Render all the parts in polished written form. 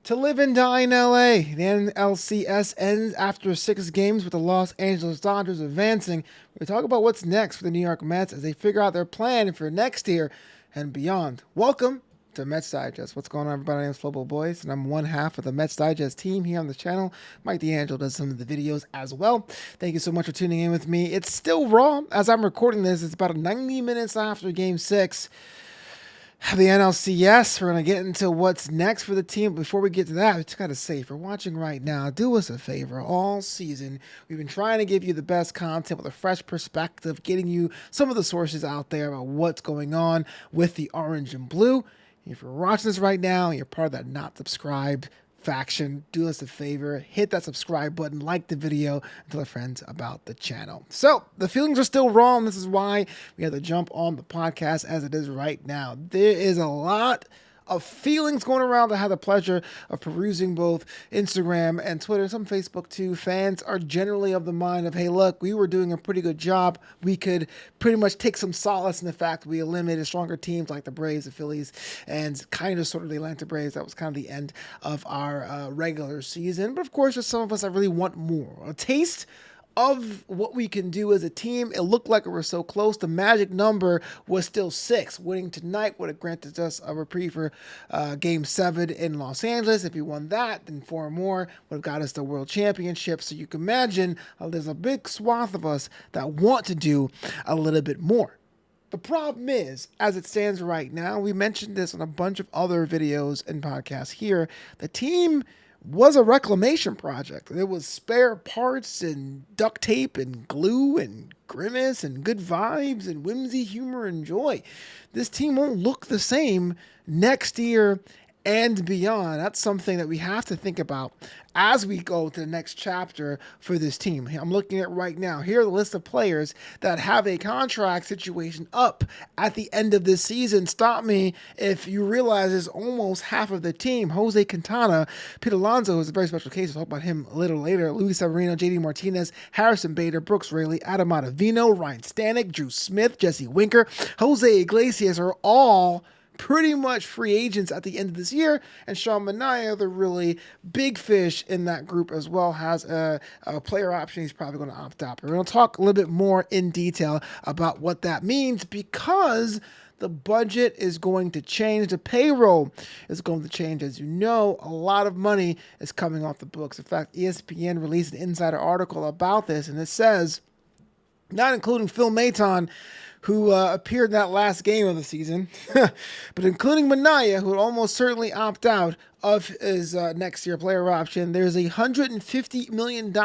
To live and die in LA. The NLCS ends after 6 games with the Los Angeles Dodgers advancing. We talk about what's next for the New York Mets as they figure out their plan for next year and beyond. Welcome to Mets Digest. What's going on, everybody? My name is Flobo Boyce, and I'm one half of the Mets Digest team here on the channel. Mike D'Angelo does some of the videos as well. Thank you so much for tuning in with me. It's still raw as I'm recording this. It's about 90 minutes after Game 6. The NLCS, we're going to get into what's next for the team. Before we get to that, we just got to say, if you're watching right now, do us a favor. All season, we've been trying to give you the best content with a fresh perspective, getting you some of the sources out there about what's going on with the orange and blue. If you're watching this right now and you're part of that not subscribed faction, do us a favor, hit that subscribe button, like the video, and tell your friends about the channel. So the feelings are still raw, and this is why we have to jump on the podcast as it is right now. There is a lot of feelings going around. I had the pleasure of perusing both Instagram and Twitter, some Facebook too. Fans are generally of the mind of, hey, look, we were doing a pretty good job. We could pretty much take some solace in the fact we eliminated stronger teams like the Braves, the Phillies, and kind of sort of the Atlanta Braves. That was kind of the end of our regular season. But of course, there's some of us that really want more. A taste of what we can do as a team. It looked like we were so close. The magic number was still 6. Winning tonight would have granted us a reprieve for Game 7 in Los Angeles. If we won that, then 4 more would have got us the World Championship. So you can imagine there's a big swath of us that want to do a little bit more. The problem is, as it stands right now, we mentioned this on a bunch of other videos and podcasts here, the team was a reclamation project. There was spare parts and duct tape and glue and grimace and good vibes and whimsy, humor, and joy. This team won't look the same next year and beyond. That's something that we have to think about as we go to the next chapter for this team. I'm looking at right now. Here are the list of players that have a contract situation up at the end of this season. Stop me if you realize it's almost half of the team. Jose Quintana, Pete Alonso is a very special case. We'll talk about him a little later. Luis Severino, JD Martinez, Harrison Bader, Brooks Raley, Adam Ottavino, Ryan Stanek, Drew Smith, Jesse Winker, Jose Iglesias are all pretty much free agents at the end of this year, and Sean Manaea, the really big fish in that group as well, has a player option. He's probably going to opt out. We're going to talk a little bit more in detail about what that means because the budget is going to change. The payroll is going to change. As you know, a lot of money is coming off the books. In fact, ESPN released an insider article about this, and it says, not including Phil Maton, who appeared in that last game of the season, but including Manaea, who would almost certainly opt out of his next year player option. There's $150 million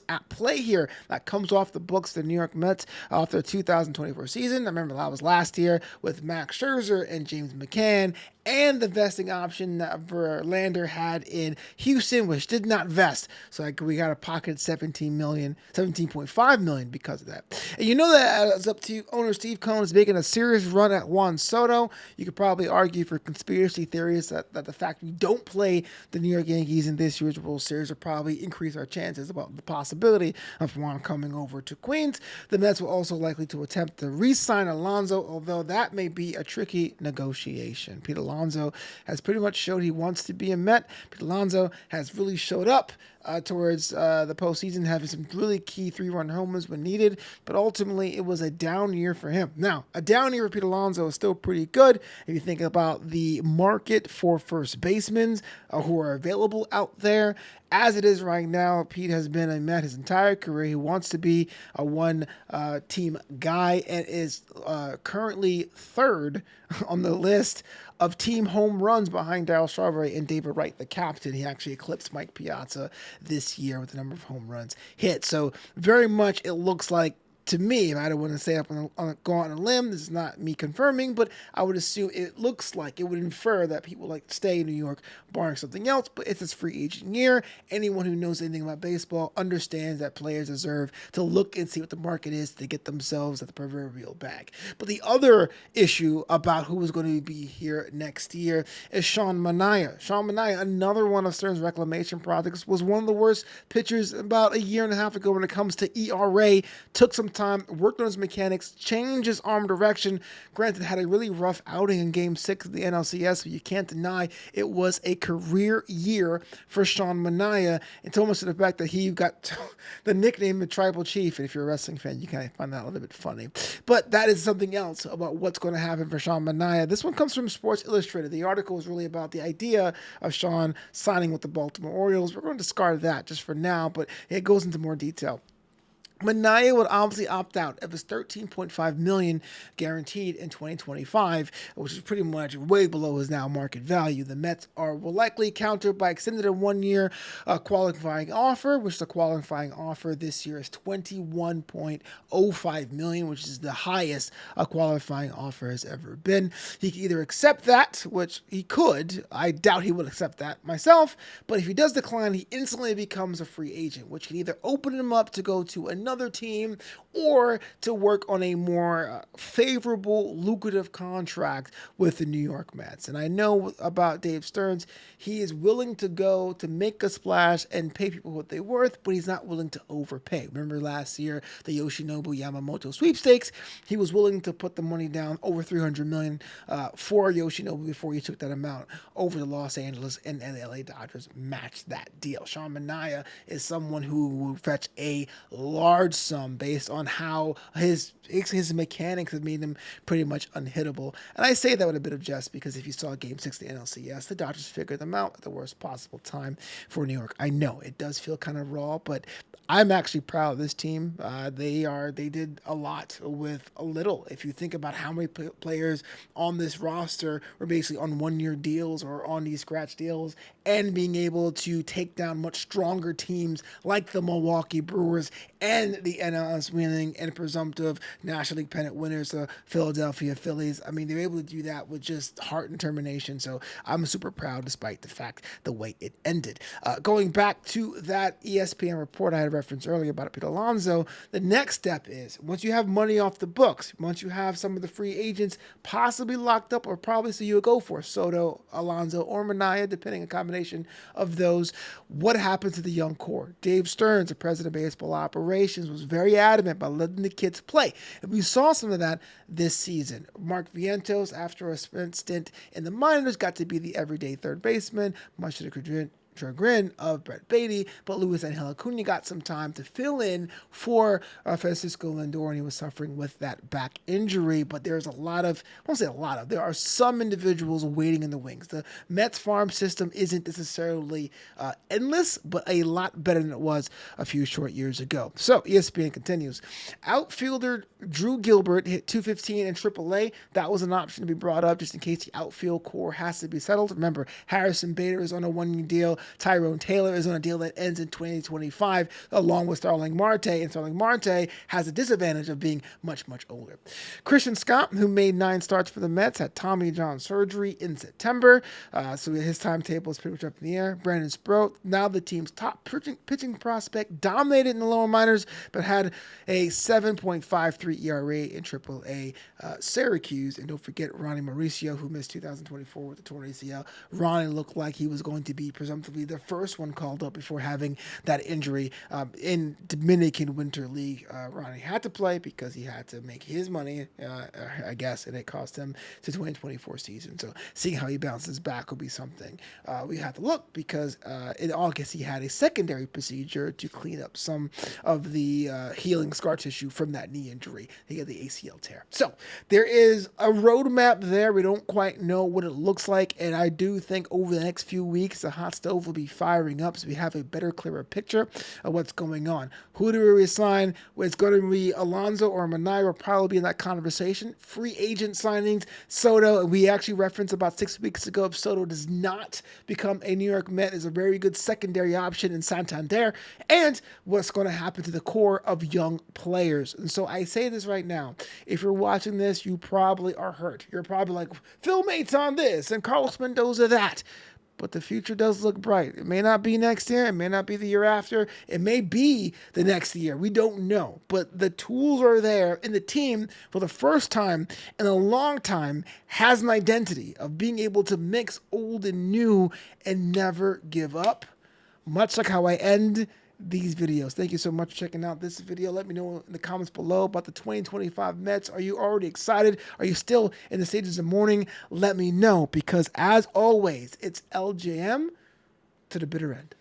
at play here that comes off the books of the New York Mets off their 2024 season. I remember that was last year with Max Scherzer and James McCann, and the vesting option that Verlander had in Houston, which did not vest. So we got a pocket 17.5 million because of that. And you know that it's up to owner Steve Cohen is making a serious run at Juan Soto. You could probably argue for conspiracy theories that the fact we don't play the New York Yankees in this year's World Series will probably increase our chances about the possibility of Juan coming over to Queens. The Mets will also likely to attempt to re-sign Alonso, although that may be a tricky negotiation. Pete Alonso has pretty much showed he wants to be a Met. Pete Alonso has really showed up towards the postseason, having some really key 3-run homers when needed, but ultimately it was a down year for him. Now, a down year for Pete Alonso is still pretty good if you think about the market for first basemen who are available out there. As it is right now, Pete has been a Met his entire career. He wants to be a one-team guy and is currently 3rd on the list of team home runs behind Darryl Strawberry and David Wright, the captain. He actually eclipsed Mike Piazza this year with the number of home runs hit. So very much it looks like, to me, if I don't want to say go on a limb, this is not me confirming, but I would assume it looks like, it would infer that people like to stay in New York, barring something else, but it's his free agent year. Anyone who knows anything about baseball understands that players deserve to look and see what the market is to get themselves at the proverbial bag. But the other issue about who is going to be here next year is Sean Manaea. Sean Manaea, another one of Stearns' reclamation projects, was one of the worst pitchers about a year and a half ago when it comes to ERA. Took some time, worked on his mechanics, changed his arm direction. Granted, had a really rough outing in Game 6 of the NLCS, but you can't deny it was a career year for Sean Manaea, and almost to the fact that he got the nickname the Tribal Chief. And if you're a wrestling fan, you kind of find that a little bit funny. But that is something else about what's going to happen for Sean Manaea. This one comes from Sports Illustrated. The article is really about the idea of Sean signing with the Baltimore Orioles. We're going to discard that just for now, but it goes into more detail. Manaea would obviously opt out of his $13.5 million guaranteed in 2025, which is pretty much way below his now market value. The Mets will likely counter by extending a 1-year qualifying offer, which the qualifying offer this year is $21.05 million, which is the highest a qualifying offer has ever been. He can either accept that, which he could. I doubt he would accept that myself, but if he does decline, he instantly becomes a free agent, which can either open him up to go to another team or to work on a more favorable, lucrative contract with the New York Mets. And I know about Dave Stearns, he is willing to go to make a splash and pay people what they're worth, but he's not willing to overpay. Remember last year, the Yoshinobu Yamamoto sweepstakes, he was willing to put the money down over $300 million for Yoshinobu before he took that amount over the Los Angeles and the LA Dodgers matched that deal. Sean Manaea is someone who will fetch a large sum based on how his mechanics have made him pretty much unhittable. And I say that with a bit of jest because if you saw Game 6 of the NLCS, the Dodgers figured them out at the worst possible time for New York. I know it does feel kind of raw, but I'm actually proud of this team. They did a lot with a little. If you think about how many players on this roster were basically on 1-year deals or on these scratch deals, and being able to take down much stronger teams like the Milwaukee Brewers and the NLS winning and presumptive National League pennant winners, the Philadelphia Phillies. I mean, they're able to do that with just heart and determination. So I'm super proud despite the fact the way it ended. Going back to that ESPN report I had referenced earlier about Pete Alonso, the next step is once you have money off the books, once you have some of the free agents possibly locked up or probably so you would go for Soto, Alonso, or Manaea, depending on combination of those, what happened to the young core? Dave Stearns, the president of baseball operations, was very adamant about letting the kids play. And we saw some of that this season. Mark Vientos, after a stint in the minors, got to be the everyday third baseman, much to the chagrin of Brett Beatty, but Luis Angel Acuna got some time to fill in for Francisco Lindor, and he was suffering with that back injury. But there's there are some individuals waiting in the wings. The Mets farm system isn't necessarily endless, but a lot better than it was a few short years ago. So ESPN continues. Outfielder Drew Gilbert hit .215 in AAA. That was an option to be brought up just in case the outfield core has to be settled. Remember, Harrison Bader is on a 1-year deal. Tyrone Taylor is on a deal that ends in 2025, along with Starling Marte, and Starling Marte has a disadvantage of being much, much older. Christian Scott, who made 9 starts for the Mets, had Tommy John surgery in September, so his timetable is pretty much up in the air. Brandon Sproat, now the team's top pitching prospect, dominated in the lower minors, but had a 7.53 ERA in AAA Syracuse. And don't forget Ronnie Mauricio, who missed 2024 with the torn ACL. Ronnie looked like he was going to be presumptively the first one called up before having that injury in Dominican Winter League. Ronnie had to play because he had to make his money, I guess, and it cost him the 2024 season. So seeing how he bounces back will be something we have to look, because in August he had a secondary procedure to clean up some of the healing scar tissue from that knee injury. He had the ACL tear. So there is a roadmap there. We don't quite know what it looks like, and I do think over the next few weeks the hot stove will be firing up so we have a better, clearer picture of what's going on. Who do we resign? It's going to be Alonso or Manaea will probably be in that conversation. Free agent signings, Soto, we actually referenced about 6 weeks ago, if Soto does not become a New York Met, is a very good secondary option in Santander, and what's going to happen to the core of young players. And so I say this right now, if you're watching this, you probably are hurt. You're probably like, Phil Mates on this and Carlos Mendoza that. But the future does look bright. It may not be next year. It may not be the year after. It may be the next year. We don't know. But the tools are there. And the team, for the first time in a long time, has an identity of being able to mix old and new and never give up. Much like how I end these videos. Thank you so much for checking out this video. Let me know in the comments below about the 2025 Mets. Are you already excited? Are you still in the stages of mourning? Let me know, because as always, it's LJM to the bitter end.